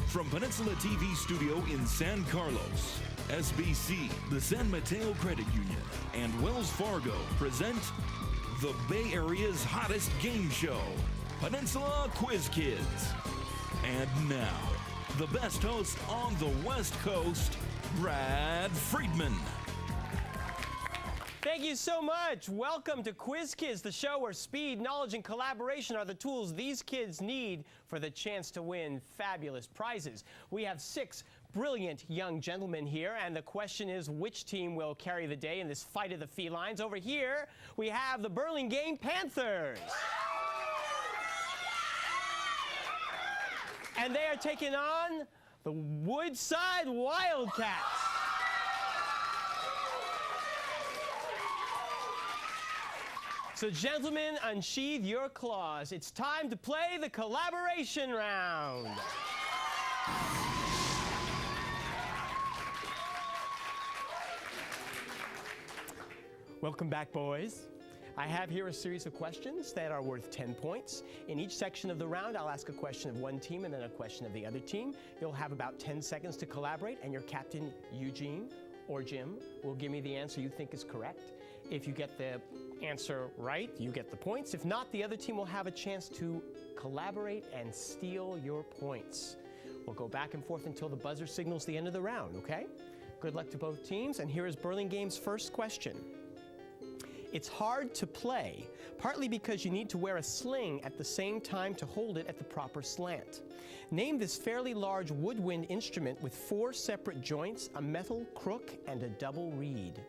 From Peninsula TV Studio in San Carlos, SBC, the San Mateo Credit Union, and Wells Fargo present the Bay Area's hottest game show, Peninsula Quiz Kids. And now, the best host on the West Coast, Brad Friedman. Thank you so much. Welcome to Quiz Kids, the show where speed, knowledge, and collaboration are the tools these kids need for the chance to win fabulous prizes. We have 6 brilliant young gentlemen here, and the question is, which team will carry the day in this fight of the felines? Over here, we have the Burlingame Panthers. And they are taking on the Woodside Wildcats. So gentlemen, unsheathe your claws. It's time to play the collaboration round. Welcome back, boys. I have here a series of questions that are worth 10 points. In each section of the round, I'll ask a question of one team and then a question of the other team. You'll have about 10 seconds to collaborate, and your captain, Eugene or Jim, will give me the answer you think is correct. If you get the answer right, you get the points. If not, the other team will have a chance to collaborate and steal your points. We'll go back and forth until the buzzer signals the end of the round, okay? Good luck to both teams, and here is Burlingame's first question. It's hard to play, partly because you need to wear a sling at the same time to hold it at the proper slant. Name this fairly large woodwind instrument with 4 separate joints, a metal crook, and a double reed.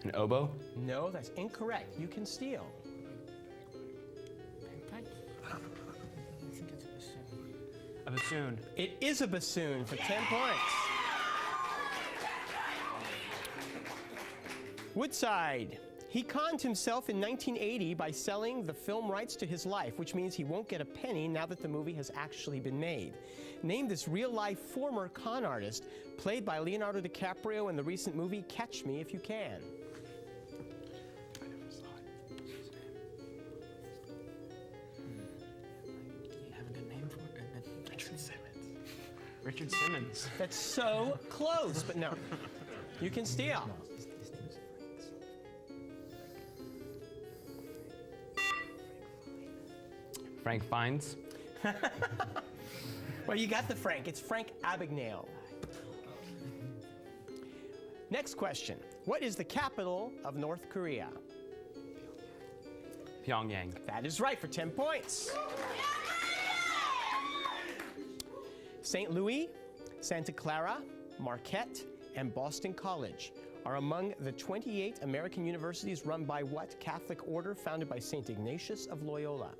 An oboe? No, that's incorrect. You can steal. A bassoon. It is a bassoon for 10 points. Woodside. He conned himself in 1980 by selling the film rights to his life, which means he won't get a penny now that the movie has actually been made. Name this real-life former con artist played by Leonardo DiCaprio in the recent movie Catch Me If You Can. Richard Simmons. That's so close, but no. You can steal. Frank Fiennes. Well, you got the Frank. It's Frank Abagnale. Next question. What is the capital of North Korea? Pyongyang. That is right for 10 points. St. Louis, Santa Clara, Marquette, and Boston College are among the 28 American universities run by what Catholic order founded by St. Ignatius of Loyola?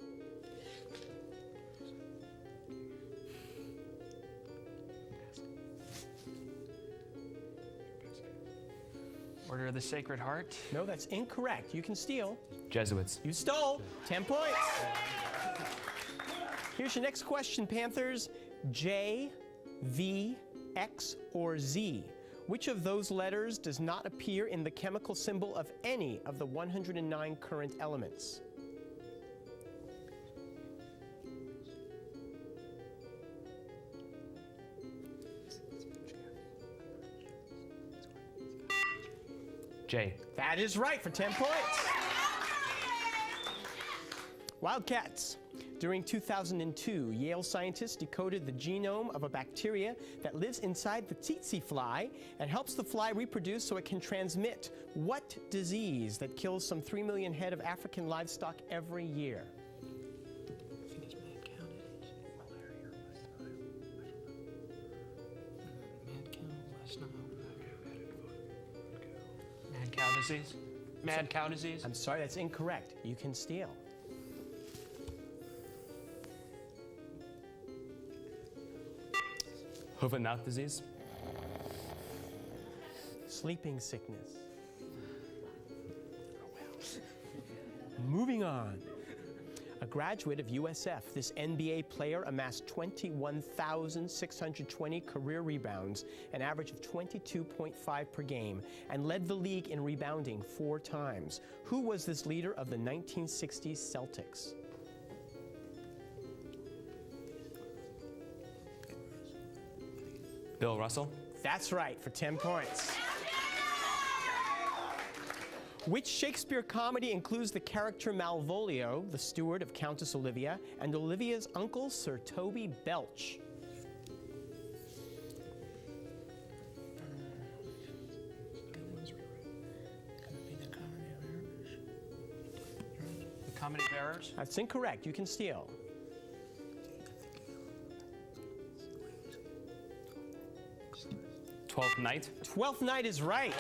Order of the Sacred Heart. No, that's incorrect. You can steal. Jesuits. You stole. 10 points. Here's your next question, Panthers. J, V, X, or Z. Which of those letters does not appear in the chemical symbol of any of the 109 current elements? J. That is right for 10 points. Wildcats. During 2002, Yale scientists decoded the genome of a bacteria that lives inside the tsetse fly and helps the fly reproduce so it can transmit what disease that kills some 3 million head of African livestock every year? I think it's mad cow disease. Malaria or West Nile. Mad cow, West Nile. Mad cow disease. Mad cow disease. I'm sorry, that's incorrect. You can steal. Hoof and mouth disease. Sleeping sickness. Moving on. A graduate of USF, this NBA player amassed 21,620 career rebounds, an average of 22.5 per game, and led the league in rebounding 4 times. Who was this leader of the 1960s Celtics? Bill Russell. That's right, for 10 points. Which Shakespeare comedy includes the character Malvolio, the steward of Countess Olivia, and Olivia's uncle, Sir Toby Belch? The Comedy of Errors. That's incorrect. You can steal. Twelfth Night. Twelfth Night is right.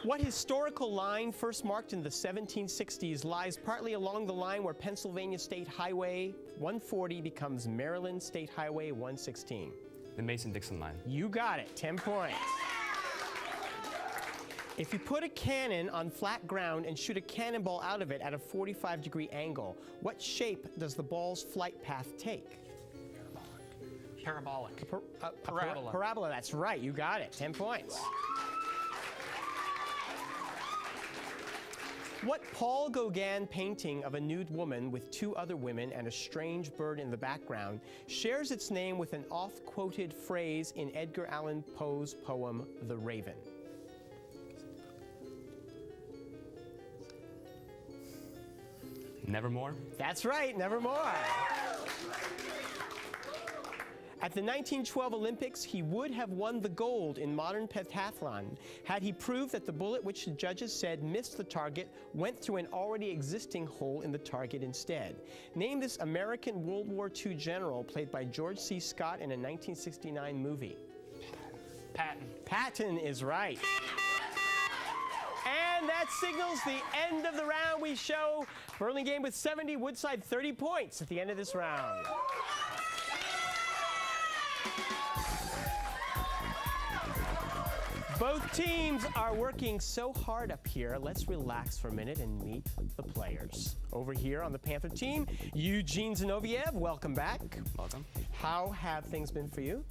What historical line, first marked in the 1760s, lies partly along the line where Pennsylvania State Highway 140 becomes Maryland State Highway 116? The Mason-Dixon line. You got it, 10 points. If you put a cannon on flat ground and shoot a cannonball out of it at a 45-degree angle, what shape does the ball's flight path take? Parabolic. Parabola. Parabola, that's right, you got it, 10 points. What Paul Gauguin painting of a nude woman with 2 other women and a strange bird in the background shares its name with an oft-quoted phrase in Edgar Allan Poe's poem, The Raven? Nevermore. That's right, Nevermore. At the 1912 Olympics, he would have won the gold in modern pentathlon had he proved that the bullet, which the judges said missed the target, went through an already existing hole in the target instead. Name this American World War II general played by George C. Scott in a 1969 movie. Patton. Patton is right. And that signals the end of the round. We show Burlingame with 70, Woodside 30 points at the end of this round. Both teams are working so hard up here. Let's relax for a minute and meet the players. Over here on the Panther team, Eugene Zinoviev, welcome back. Welcome. How have things been for you?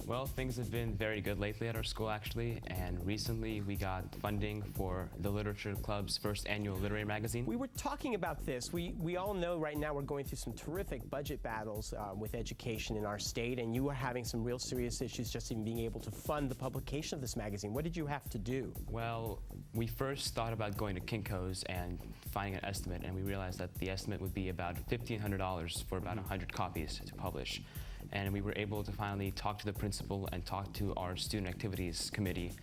Well, things have been very good lately at our school, actually, and recently we got funding for the Literature Club's first annual literary magazine. We were talking about this. We all know right now we're going through some terrific budget battles with education in our state, and you are having some real serious issues just even being able to fund the publication of this magazine. What did you have to do? Well, we first thought about going to Kinko's and finding an estimate, and we realized that the estimate would be about $1,500 for about 100 copies to publish. And we were able to finally talk to the principal and talk to our student activities committee,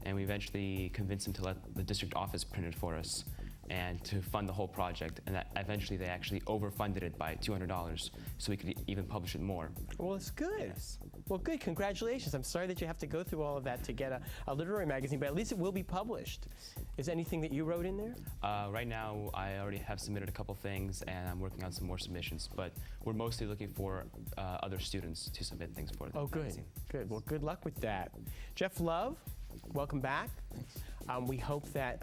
and we eventually convinced them to let the district office print it for us and to fund the whole project. And that eventually they actually overfunded it by $200 so we could even publish it more. Well, it's good. Yes. Well, good. Congratulations. I'm sorry that you have to go through all of that to get a literary magazine, but at least it will be published. Is there anything that you wrote in there? Right now, I already have submitted a couple things, and I'm working on some more submissions, but we're mostly looking for other students to submit things for the magazine. Good. Well, good luck with that. Jeff Love, welcome back. We hope that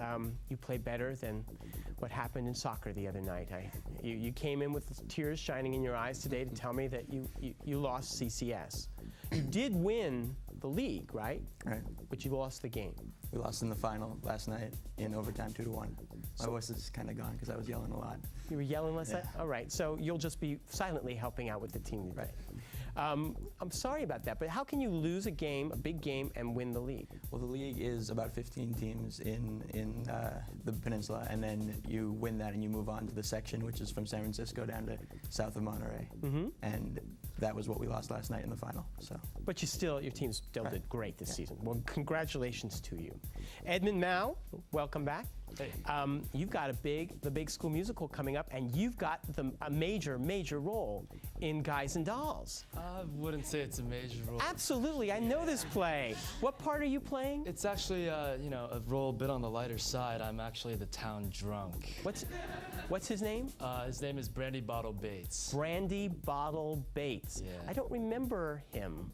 you play better than what happened in soccer the other night. You came in with tears shining in your eyes today to tell me that you lost CCS. You did win the league, right? Right. But you lost the game. We lost in the final last night in overtime 2-1. My voice is kind of gone because I was yelling a lot. You were yelling last night? Yeah. All right, so you'll just be silently helping out with the team today. Right. I'm sorry about that, but how can you lose a game, a big game, and win the league? Well, the league is about 15 teams in the peninsula, and then you win that and you move on to the section, which is from San Francisco down to south of Monterey. And that was what we lost last night in the final. So. But your team still did great this season. Well, congratulations to you. Edmund Mao, welcome back. Hey. You've got the big school musical coming up, and you've got a major role in Guys and Dolls. I wouldn't say it's a major role. Absolutely, I know this play. What part are you playing? It's actually, a role a bit on the lighter side. I'm actually the town drunk. What's his name? His name is Brandy Bottle Bates. Brandy Bottle Bates. Yeah. I don't remember him.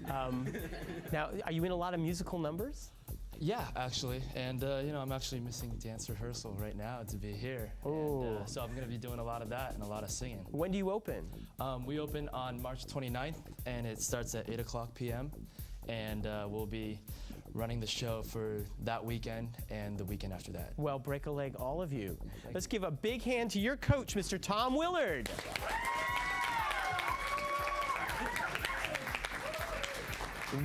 Now, are you in a lot of musical numbers? Yeah, actually. And, you know, I'm actually missing dance rehearsal right now to be here. Ooh. And, so I'm going to be doing a lot of that and a lot of singing. When do you open? We open on March 29th, and it starts at 8 o'clock p.m. And we'll be running the show for that weekend and the weekend after that. Well, break a leg, all of you. Let's give a big hand to your coach, Mr. Tom Willard.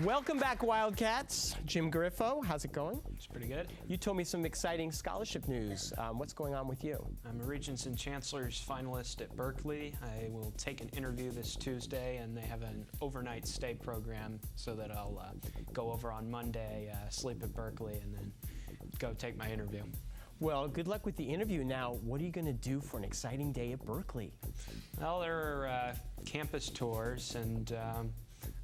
Welcome back, Wildcats. Jim Griffo, how's it going? It's pretty good. You told me some exciting scholarship news. What's going on with you? I'm a Regents and Chancellors finalist at Berkeley. I will take an interview this Tuesday, and they have an overnight stay program so that I'll go over on Monday, sleep at Berkeley, and then go take my interview. Well, good luck with the interview. Now, what are you going to do for an exciting day at Berkeley? Well, there are campus tours, and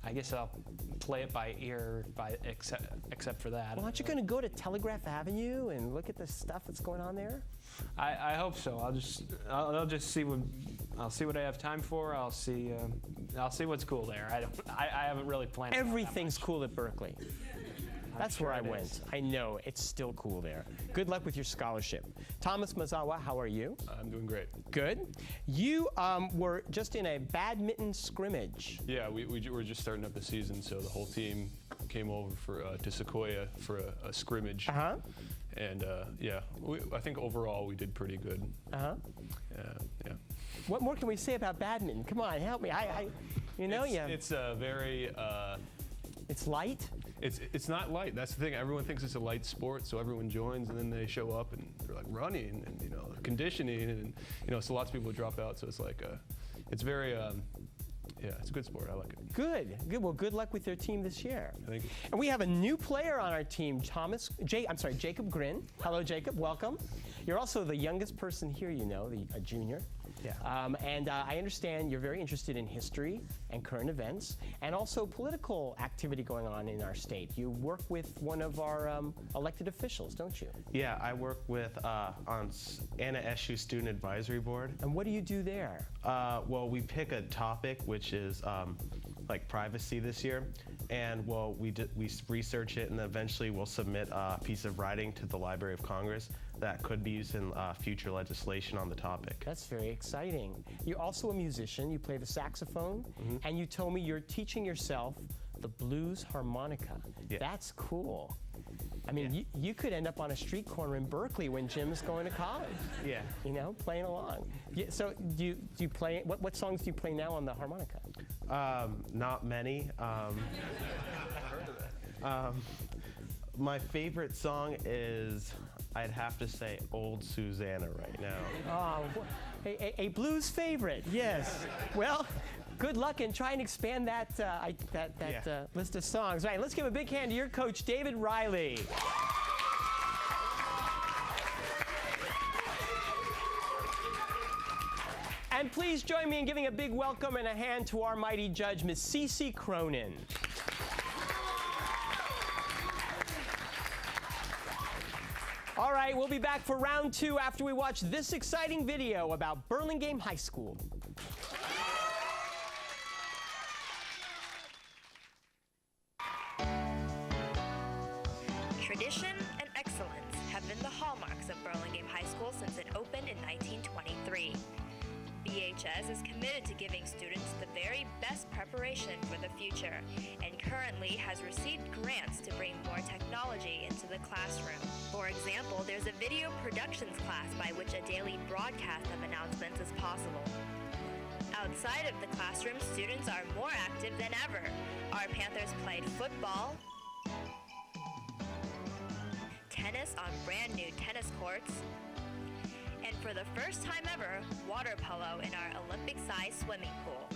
I guess I'll play it by ear, except for that. Well, aren't you going to go to Telegraph Avenue and look at the stuff that's going on there? I hope so. I'll just see what I have time for. I'll see what's cool there. I haven't really planned. Everything's cool at Berkeley. That's sure where I it went. is. I know, it's still cool there. Good luck with your scholarship. Thomas Mazawa, how are you? I'm doing great. Good. You were just in a badminton scrimmage. Yeah, we were just starting up the season, so the whole team came over to Sequoia for a scrimmage. Uh-huh. And yeah, I think overall we did pretty good. Uh-huh. Yeah. What more can we say about badminton? Come on, help me. It's a very. It's light? It's not light. That's the thing. Everyone thinks it's a light sport, so everyone joins, and then they show up and they're like running and conditioning, and so lots of people drop out. So it's like it's very yeah, it's a good sport. I like it. Good. Well, good luck with your team this year. Thank you. And we have a new player on our team, Jacob Grin. Hello, Jacob. Welcome. You're also the youngest person here, a junior. Yeah. And I understand you're very interested in history and current events, and also political activity going on in our state. You work with one of our elected officials, don't you? Yeah, I work with on Anna Eshu Student Advisory Board. And what do you do there? Well, we pick a topic, which is like privacy this year, and we research it, and eventually we'll submit a piece of writing to the Library of Congress that could be used in future legislation on the topic. That's very exciting. You're also a musician. You play the saxophone, and you told me you're teaching yourself the blues harmonica. Yeah. That's cool. I mean, you could end up on a street corner in Berkeley when Jim's going to college. Yeah. Playing along. Yeah, so do you play? What songs do you play now on the harmonica? Not many. My favorite song is, I'd have to say, Old Susanna right now. Oh, a blues favorite, yes. Well, good luck and try and expand that list of songs. All right, let's give a big hand to your coach, David Riley. And please join me in giving a big welcome and a hand to our mighty judge, Miss Cece Cronin. All right, we'll be back for round 2 after we watch this exciting video about Burlingame High School. Tradition and excellence have been the hallmarks of Burlingame High School since it opened in 1923. BHS is committed to giving students the very best preparation for the future, and currently has received grants to bring more technology into the classroom. For example, there's a video productions class by which a daily broadcast of announcements is possible. Outside of the classroom, students are more active than ever. Our Panthers played football, tennis on brand new tennis courts, and for the first time ever, water polo in our Olympic-sized swimming pool.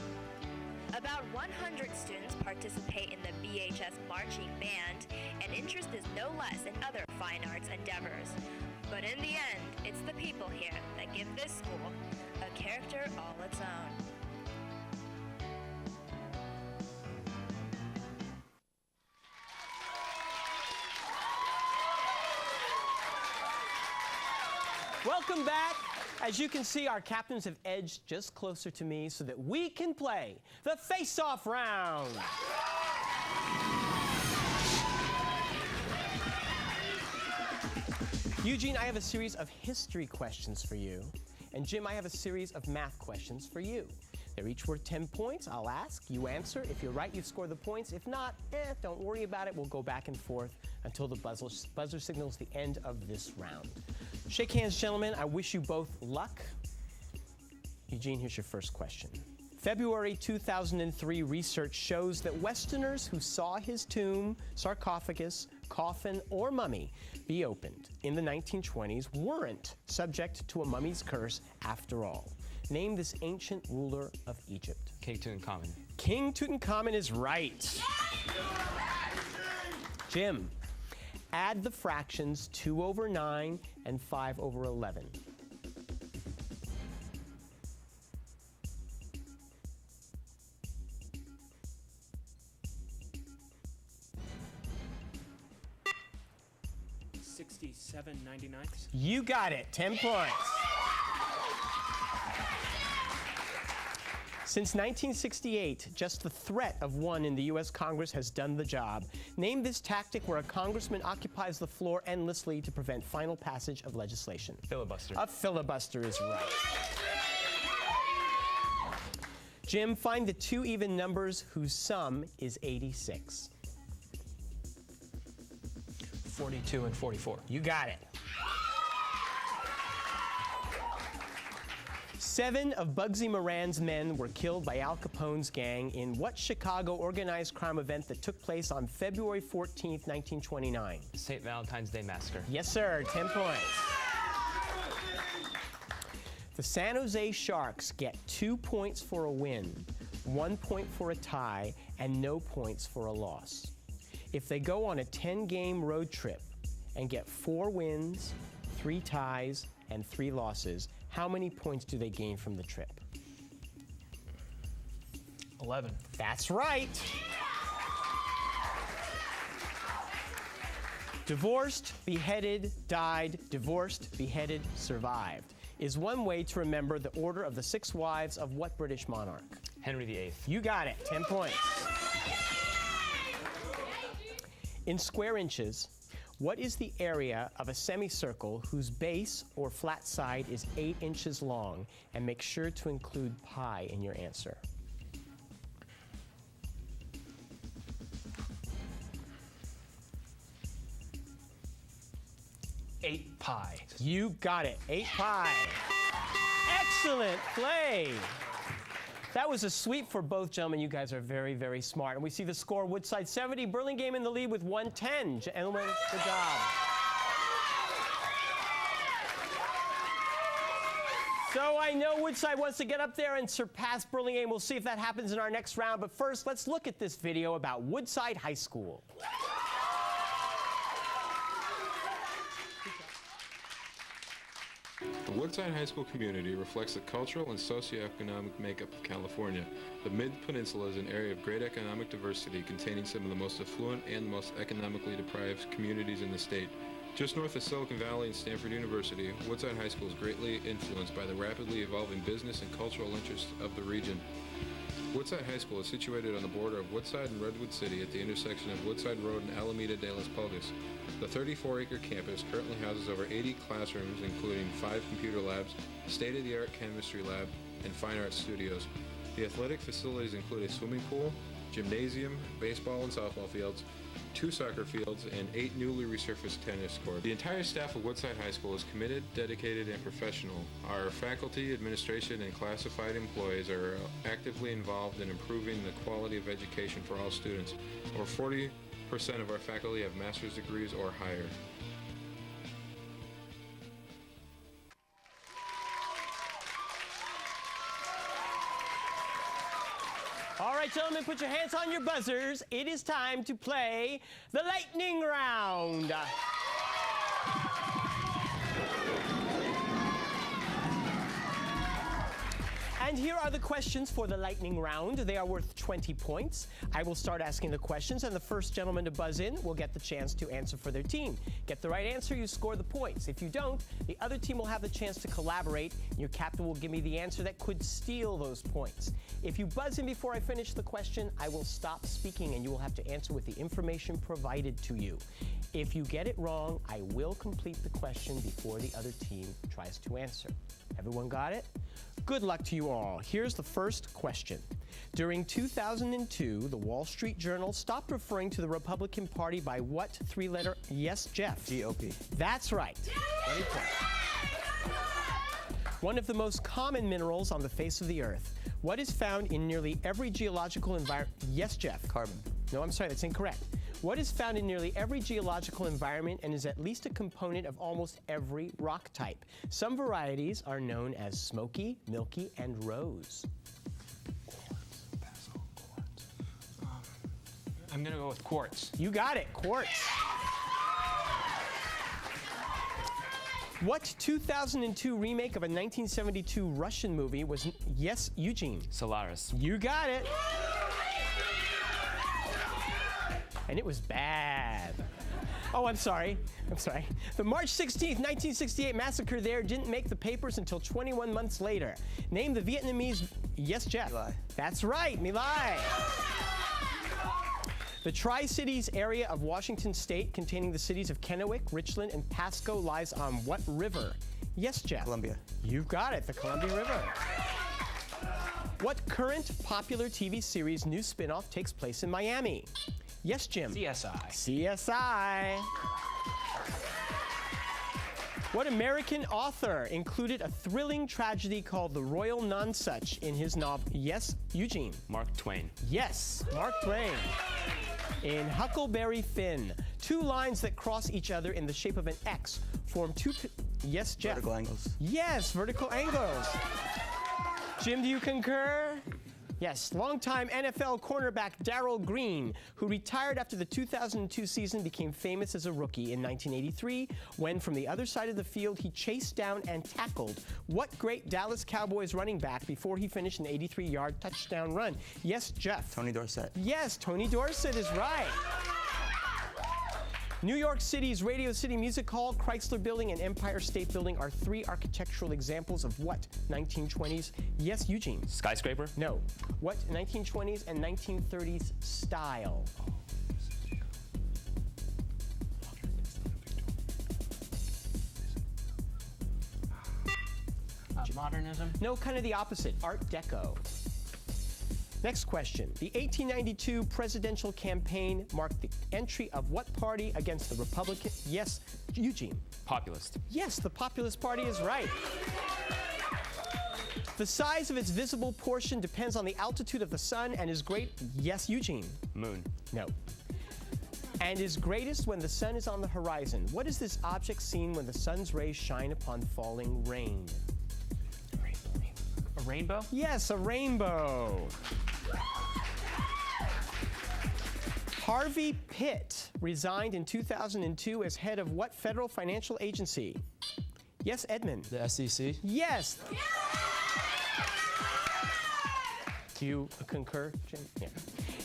About 100 students participate in the BHS marching band, and interest is no less in other fine arts endeavors. But in the end, it's the people here that give this school a character all its own. Welcome back. As you can see, our captains have edged just closer to me so that we can play the face-off round. Eugene, I have a series of history questions for you. And Jim, I have a series of math questions for you. They're each worth 10 points. I'll ask, you answer. If you're right, you score the points. If not, don't worry about it. We'll go back and forth until the buzzer signals the end of this round. Shake hands, gentlemen. I wish you both luck. Eugene, here's your first question. February 2003 research shows that Westerners who saw his tomb, sarcophagus, coffin, or mummy be opened in the 1920s weren't subject to a mummy's curse after all. Name this ancient ruler of Egypt. King Tutankhamun. King Tutankhamun is right. Jim, add the fractions 2/9 and 5/11. 67.99. You got it, 10 points. Since 1968, just the threat of one in the U.S. Congress has done the job. Name this tactic where a congressman occupies the floor endlessly to prevent final passage of legislation. Filibuster. A filibuster is right. Jim, find the two even numbers whose sum is 86. 42 and 44. You got it. 7 of Bugsy Moran's men were killed by Al Capone's gang in what Chicago organized crime event that took place on February 14th, 1929? St. Valentine's Day Massacre. Yes, sir. 10 points. The San Jose Sharks get 2 points for a win, 1 point for a tie, and no points for a loss. If they go on a 10-game road trip and get 4 wins, 3 ties, and 3 losses, how many points do they gain from the trip? 11. That's right. Divorced, beheaded, died, divorced, beheaded, survived is one way to remember the order of the 6 wives of what British monarch? Henry VIII. You got it, 10 points. In square inches, what is the area of a semicircle whose base or flat side is 8 inches long? And make sure to include pi in your answer. 8 pi. You got it, 8 pi. Excellent play. That was a sweep for both gentlemen. You guys are very, very smart. And we see the score, Woodside 70, Burlingame in the lead with 110. Gentlemen, good job. So I know Woodside wants to get up there and surpass Burlingame. We'll see if that happens in our next round. But first, let's look at this video about Woodside High School. The Woodside High School community reflects the cultural and socioeconomic makeup of California. The Mid-Peninsula is an area of great economic diversity containing some of the most affluent and most economically deprived communities in the state. Just north of Silicon Valley and Stanford University, Woodside High School is greatly influenced by the rapidly evolving business and cultural interests of the region. Woodside High School is situated on the border of Woodside and Redwood City at the intersection of Woodside Road and Alameda de las Pulgas. The 34-acre campus currently houses over 80 classrooms, including 5 computer labs, state-of-the-art chemistry lab, and fine arts studios. The athletic facilities include a swimming pool, gymnasium, baseball and softball fields, 2 soccer fields, and 8 newly resurfaced tennis courts. The entire staff of Woodside High School is committed, dedicated, and professional. Our faculty, administration, and classified employees are actively involved in improving the quality of education for all students. Over 40% of our faculty have master's degrees or higher. All right, gentlemen, put your hands on your buzzers. It is time to play the lightning round. And here are the questions for the lightning round. They are worth 20 points. I will start asking the questions, and the first gentleman to buzz in will get the chance to answer for their team. Get the right answer, you score the points. If you don't, the other team will have the chance to collaborate. Your captain will give me the answer that could steal those points. If you buzz in before I finish the question, I will stop speaking, and you will have to answer with the information provided to you. If you get it wrong, I will complete the question before the other team tries to answer. Everyone got it? Good luck to you all. Here's the first question. During 2002, the Wall Street Journal stopped referring to the Republican Party by what three-letter? Yes, Jeff. GOP. That's right. 20 points. One of the most common minerals on the face of the Earth. What is found in nearly every geological environment? Yes, Jeff. Carbon. No, I'm sorry, that's incorrect. What is found in nearly every geological environment and is at least a component of almost every rock type? Some varieties are known as smoky, milky, and rose. I'm going to go with quartz. You got it, quartz. What 2002 remake of a 1972 Russian movie was, yes, Eugene? Solaris. You got it. And it was bad. Oh, I'm sorry. The March 16th, 1968 massacre there didn't make the papers until 21 months later. Name the Vietnamese... Yes, Jeff. My Lai. That's right, My Lai. The Tri-Cities area of Washington State, containing the cities of Kennewick, Richland, and Pasco, lies on what river? Yes, Jeff. Columbia. You've got it, the Columbia River. What current popular TV series new spin-off takes place in Miami? Yes, Jim. CSI. CSI. What American author included a thrilling tragedy called The Royal Nonsuch in his novel? Yes, Eugene. Mark Twain. Yes, Mark Twain. In Huckleberry Finn, two lines that cross each other in the shape of an X form two... Yes, Jeff. Vertical angles. Yes, vertical angles. Jim, do you concur? Yes, longtime NFL cornerback Darrell Green, who retired after the 2002 season, became famous as a rookie in 1983 when, from the other side of the field, he chased down and tackled what great Dallas Cowboys running back before he finished an 83-yard touchdown run? Yes, Jeff. Tony Dorsett. Yes, Tony Dorsett is right. New York City's Radio City Music Hall, Chrysler Building, and Empire State Building are three architectural examples of what 1920s? Yes, Eugene. Skyscraper? No. What 1920s and 1930s style? Modernism? No, kind of the opposite. Art Deco. Next question. The 1892 presidential campaign marked the entry of what party against the Republican? Yes, Eugene. Populist. Yes, the Populist Party is right. The size of its visible portion depends on the altitude of the sun and is great. Yes, Eugene. Moon. No. And is greatest when the sun is on the horizon. What is this object seen when the sun's rays shine upon falling rain? A rainbow? Yes, a rainbow. Harvey Pitt resigned in 2002 as head of what federal financial agency? Yes, Edmund. The SEC? Yes. Do you concur, Jim? Yeah.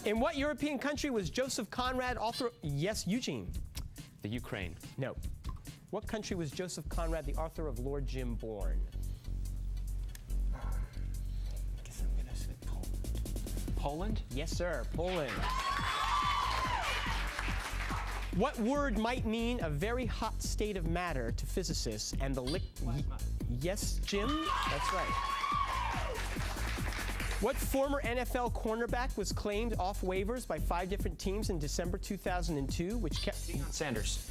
In what European country was Joseph Conrad author? Yes, Eugene. The Ukraine. No. What country was Joseph Conrad the author of Lord Jim born? I guess I'm going to say Poland. Poland? Yes, sir, Poland. What word might mean a very hot state of matter to physicists and the Yes, Jim? That's right. What former NFL cornerback was claimed off waivers by 5 different teams in December 2002, which kept... Deion Sanders.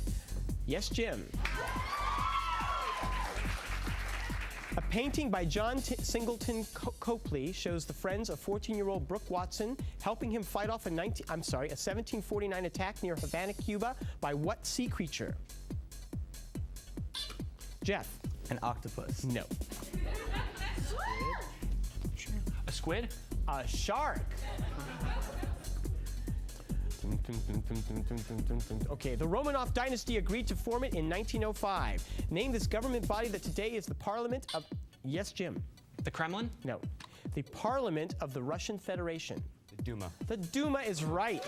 Yes, Jim. A painting by John Singleton Copley shows the friends of 14-year-old Brooke Watson helping him fight off a 1749 attack near Havana, Cuba by what sea creature? Jeff. An octopus. No. A squid? A shark. Okay, the Romanov dynasty agreed to form it in 1905. Name this government body that today is the parliament of... Yes, Jim. The Kremlin? No. The parliament of the Russian Federation. The Duma. The Duma is right.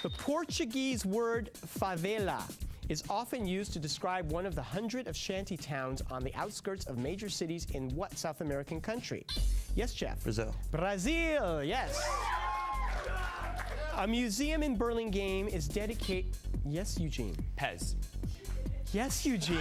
The Portuguese word favela is often used to describe one of the 100 of shanty towns on the outskirts of major cities in what South American country? Yes, Jeff? Brazil. Brazil, yes. A museum in Burlingame is dedicated... Yes, Eugene? Pez. Yes, Eugene.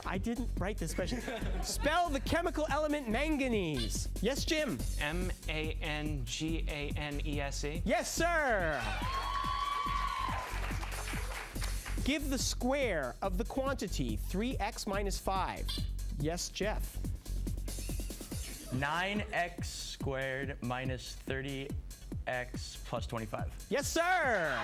I didn't write this question. Spell the chemical element manganese. Yes, Jim? M-A-N-G-A-N-E-S-E. Yes, sir. Give the square of the quantity 3x minus 5. Yes, Jeff? 9x squared minus 30x plus 25. Yes, sir.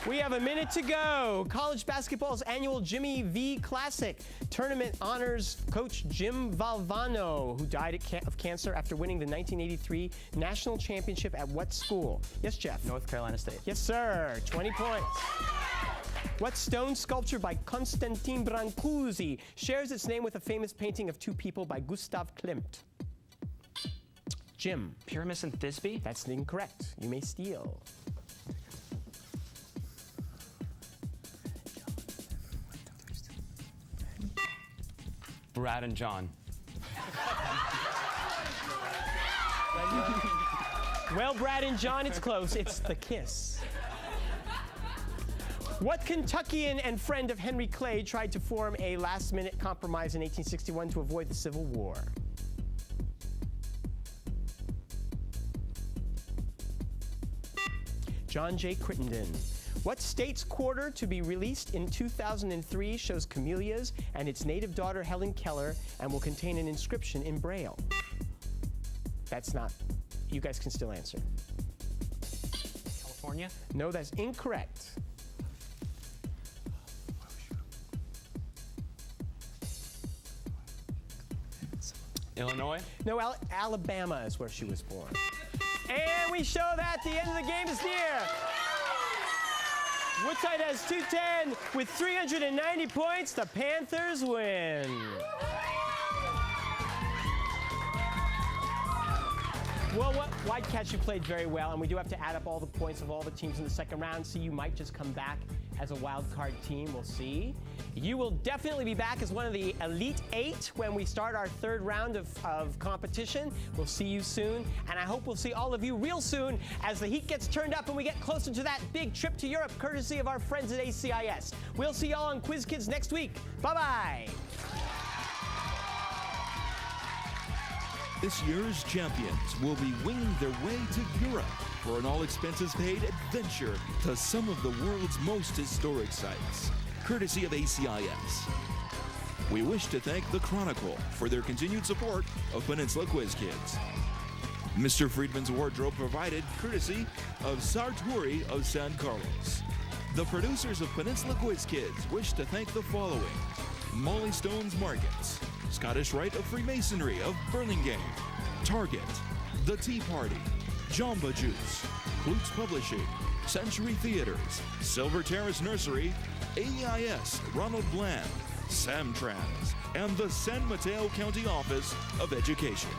We have a minute to go. College basketball's annual Jimmy V Classic tournament honors Coach Jim Valvano, who died of cancer after winning the 1983 national championship at what school? Yes, Jeff? North Carolina State. Yes, sir. 20 points. What stone sculpture by Constantin Brancusi shares its name with a famous painting of two people by Gustav Klimt? Jim? Pyramus and Thisbe? That's incorrect. You may steal. Brad and John. Well, Brad and John, it's close. It's The Kiss. What Kentuckian and friend of Henry Clay tried to form a last-minute compromise in 1861 to avoid the Civil War? John J. Crittenden. What state's quarter to be released in 2003 shows camellias and its native daughter Helen Keller and will contain an inscription in Braille? That's not. You guys can still answer. California? No, that's incorrect. Illinois? No, Alabama is where she was born. And we show that the end of the game is near. Woodside has 210 with 390 points. The Panthers win. Well, Wildcats, you played very well, and we do have to add up all the points of all the teams in the second round, so you might just come back as a wild card team. We'll see. You will definitely be back as one of the Elite Eight when we start our third round of competition. We'll see you soon, and I hope we'll see all of you real soon as the heat gets turned up and we get closer to that big trip to Europe, courtesy of our friends at ACIS. We'll see y'all on Quiz Kids next week. Bye-bye. This year's champions will be winging their way to Europe for an all-expenses-paid adventure to some of the world's most historic sites, courtesy of ACIS. We wish to thank the Chronicle for their continued support of Peninsula Quiz Kids. Mr. Friedman's wardrobe provided courtesy of Sartori of San Carlos. The producers of Peninsula Quiz Kids wish to thank the following: Molly Stone's Markets, Scottish Rite of Freemasonry of Burlingame, Target, The Tea Party, Jamba Juice, Klutz Publishing, Century Theaters, Silver Terrace Nursery, AEIS, Ronald Bland, Samtrans, and the San Mateo County Office of Education.